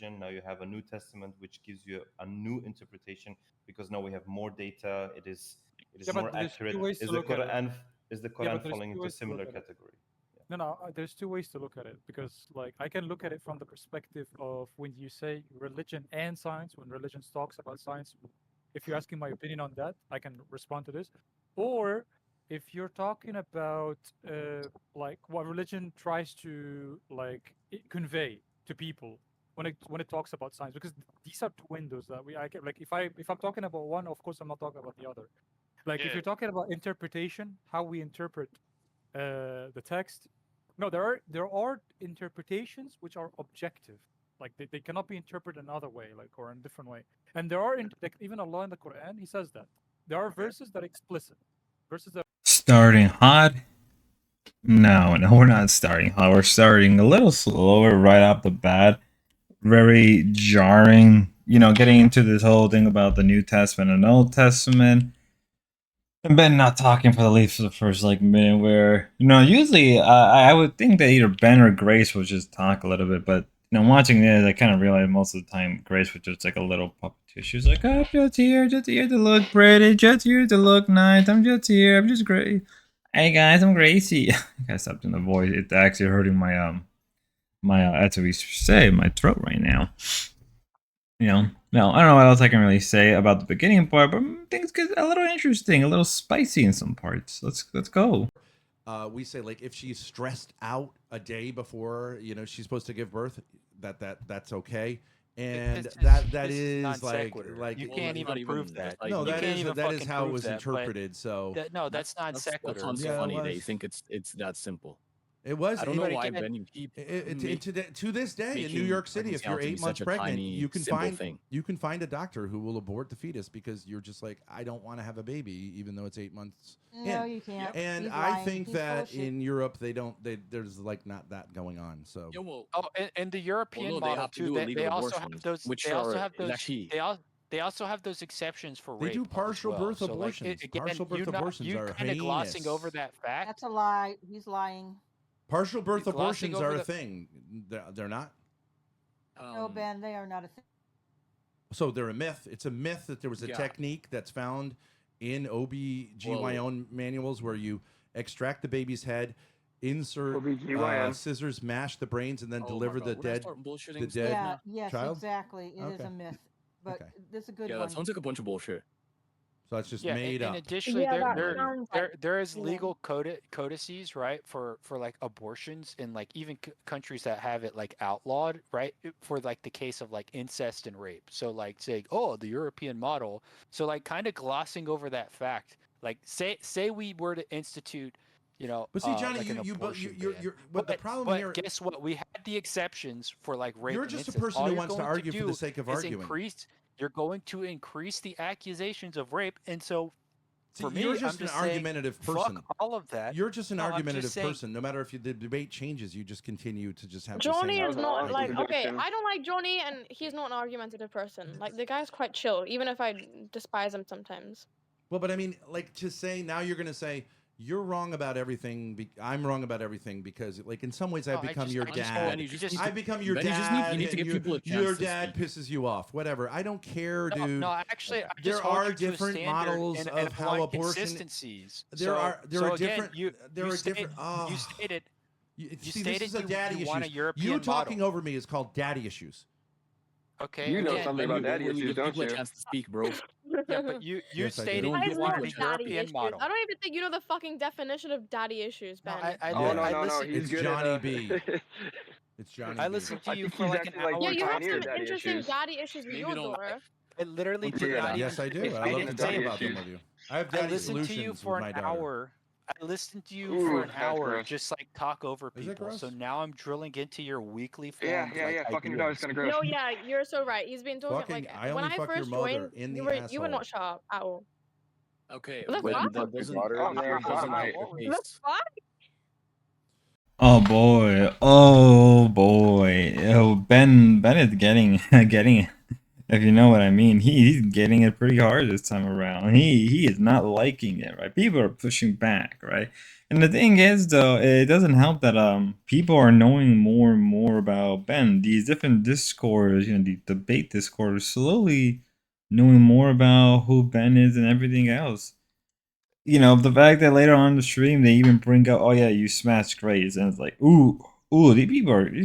religion. Now you have a New Testament, which gives you a new interpretation because now we have more data. It is more accurate. Is the Quran falling into a similar category? No, there's two ways to look at it, because like I can look at it from the perspective of when you say religion and science, when religion talks about science. If you're asking my opinion on that, I can respond to this. Or if you're talking about like what religion tries to like convey to people when it talks about science, because these are two windows that I get. Like if I'm talking about one, of course I'm not talking about the other. Like if you're talking about interpretation, how we interpret the text. No, there are interpretations which are objective, like they cannot be interpreted another way, like or in a different way. And there are like even Allah in the Quran, He says that there are verses that are explicit, verses that starting hot. No, we're not starting hot. We're starting a little slower right off the bat. Very jarring, getting into this whole thing about the New Testament and Old Testament. And Ben not talking for the first like minute where, usually I would think that either Ben or Grace would just talk a little bit, but watching this, I kind of realized most of the time Grace was just like a little puppeteer. She was like, oh, I'm just here to look pretty, just here to look nice. I'm just here. I'm just great. Hey guys, I'm Gracie. I gotta stop doing the voice. It's actually hurting my as we say, my throat right now. No, I don't know what else I can really say about the beginning part, but things get a little interesting, a little spicy in some parts. Let's go. We say like if she's stressed out a day before she's supposed to give birth, that's okay. And that is like you can't even prove that. No, that is how it was interpreted. So no, that's non sequitur. That sounds funny. They think it's that simple. It was. I don't know why Ben to this day in New York City, if you're 8 months pregnant, you can find a doctor who will abort the fetus because you're just like, I don't want to have a baby, even though it's 8 months. No, you can't. And I think that in Europe there's like not that going on. So and the European model too. They also have those. They also have those exceptions for rape. They do partial birth abortions. Partial birth abortions are kind of glossing over that fact. That's a lie. He's lying. Partial birth abortions are a thing. They're not? No, Ben, they are not a thing. So they're a myth. It's a myth that there was a technique that's found in OB/GYN manuals where you extract the baby's head, insert scissors, mash the brains, and then deliver the dead child? Exactly. It is a myth. But this is a good one. Yeah, that sounds like a bunch of bullshit. So it's just made up. And additionally, there is legal codices, right, for like abortions in like even countries that have it like outlawed, right, for like the case of like incest and rape. So like saying, oh, the European model. So like kind of glossing over that fact. Like say we were to institute, but see, Johnny, like you're but the problem here. Guess what? We had the exceptions for like rape. You're just a person who wants to argue for the sake of arguing. You're going to increase the accusations of rape, and so for me, you're just an argumentative person. Fuck all of that. You're just an argumentative person. No matter if the debate changes, you just continue to just have. Johnny is not like okay. I don't like Johnny, and he's not an argumentative person. Like the guy's quite chill, even if I despise him sometimes. Well, but I mean, like to say now you're going to say. You're wrong about everything. I'm wrong about everything because, like, in some ways, I've become your dad. I've become your dad. You need to give people a chance. Your dad pisses you off. Whatever. I don't care, dude. No, actually, there are different models of how abortion. There are different. You stated. This is a daddy issue. You talking over me is called daddy issues. Okay. You know something about daddy issues, don't you? A chance to speak, bro. Yeah, but you stated you wanted a European model. I don't even think you know the fucking definition of daddy issues, Ben. No. It's Johnny B. It's Johnny. I listened to you for like an hour. Yeah, you have some interesting daddy issues with your daughter. I literally did not. Yes, I do. I love to talk about them with you. I have daddy solutions with my daughter. I listened to you for an hour. I listened to you for an hour, just like talk over people. So now I'm drilling into your weekly form. Yeah. Fucking your daughter's gonna gross. No, yeah, you're so right. He's been talking like when I first joined, you were not sharp at all. Okay. Oh boy. Oh, Ben is getting If you know what I mean, he's getting it pretty hard this time around. He is not liking it, right? People are pushing back, right? And the thing is, though, it doesn't help that people are knowing more and more about Ben. These different discords, the debate discord, are slowly knowing more about who Ben is and everything else. The fact that later on the stream they even bring up, oh yeah, you smashed grades, and it's like, ooh, these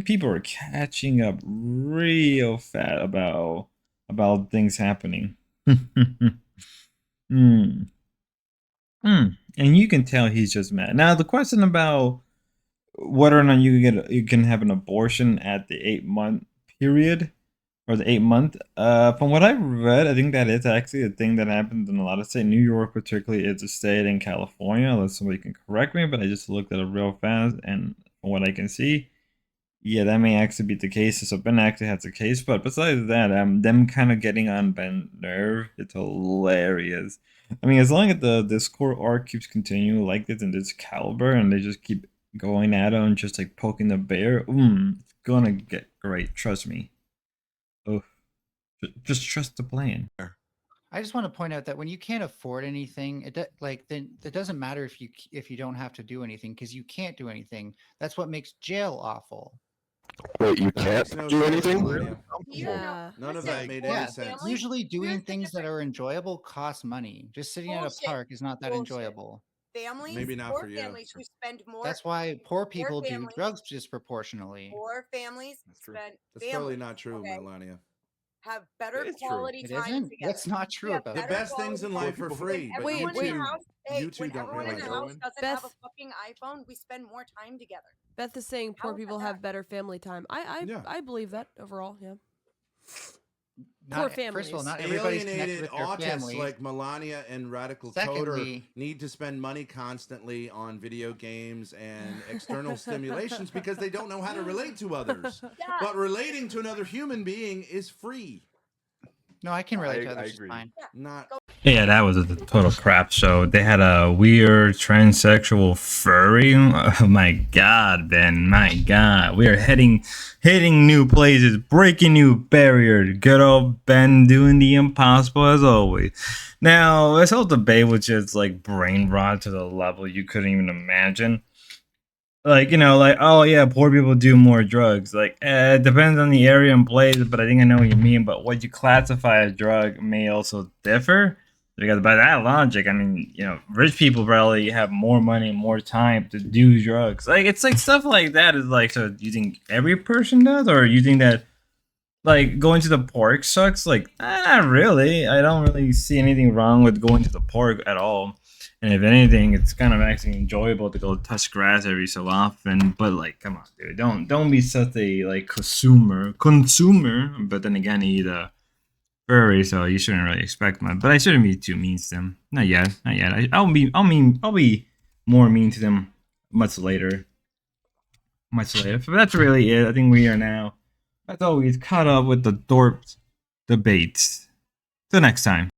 people are catching up real fast about things happening. Hmm. And you can tell he's just mad. Now the question about whether or not you can have an abortion at the 8-month period or the 8 month. From what I read, I think that is actually a thing that happens in a lot of states. New York, particularly, is a state in California. Unless somebody can correct me, but I just looked at it real fast, and from what I can see, yeah, that may actually be the case. So Ben actually has a case, but besides that, them kind of getting on Ben's nerve, it's hilarious. I mean, as long as the Discord arc keeps continuing like this in this caliber, and they just keep going at him and just like poking the bear, it's gonna get great. Trust me. Oh, just trust the plan. I just want to point out that when you can't afford anything, then it doesn't matter if you don't have to do anything because you can't do anything. That's what makes jail awful. Wait, you can't do anything? Yeah. None of that made any sense. Usually doing things that are enjoyable costs money. Just sitting at a park is not that enjoyable. Families, Maybe not poor for you. families who spend more. That's why poor people do families- drugs disproportionately. Poor families That's true. spend. That's families, totally not true, okay, Melania. have better It is true. quality It time isn't? together. That's not true Yeah, about The better best things in quality life are time. free, but When you everyone in the two, house, you two when don't everyone in realize the that. house doesn't have a Beth- fucking iPhone, we spend more time together. Beth is saying How poor is people that have bad? better family time. I believe that overall. Yeah. Poor First of all, families. not everybody's connected Alienated with their autists family. like Melania and Radical Coder Secondly- need to spend money constantly on video games and external stimulations because they don't know how to relate to others. Yeah. But relating to another human being is free. No, I can relate to I others just agree. fine. Not Yeah, that was a total crap show. They had a weird transsexual furry. Oh my god, Ben. My god. We are hitting new places, breaking new barriers. Good old Ben doing the impossible as always. Now, this whole debate was just like brain rot to the level you couldn't even imagine. Oh yeah, poor people do more drugs. It depends on the area and place, but I think I know what you mean. But what you classify as drug may also differ. Because by that logic, I mean, rich people probably have more money and more time to do drugs. It's like stuff like that is like, so you think every person does? Or you think that, going to the park sucks? Not really. I don't really see anything wrong with going to the park at all. And if anything, it's kind of actually enjoyable to go touch grass every so often. But come on, dude, don't be such a consumer. But then again, he's a furry, so you shouldn't really expect much. But I shouldn't be too mean to them. Not yet. I'll be more mean to them much later. But that's really it. I think we are now, as always, caught up with the thorp debates. Till next time.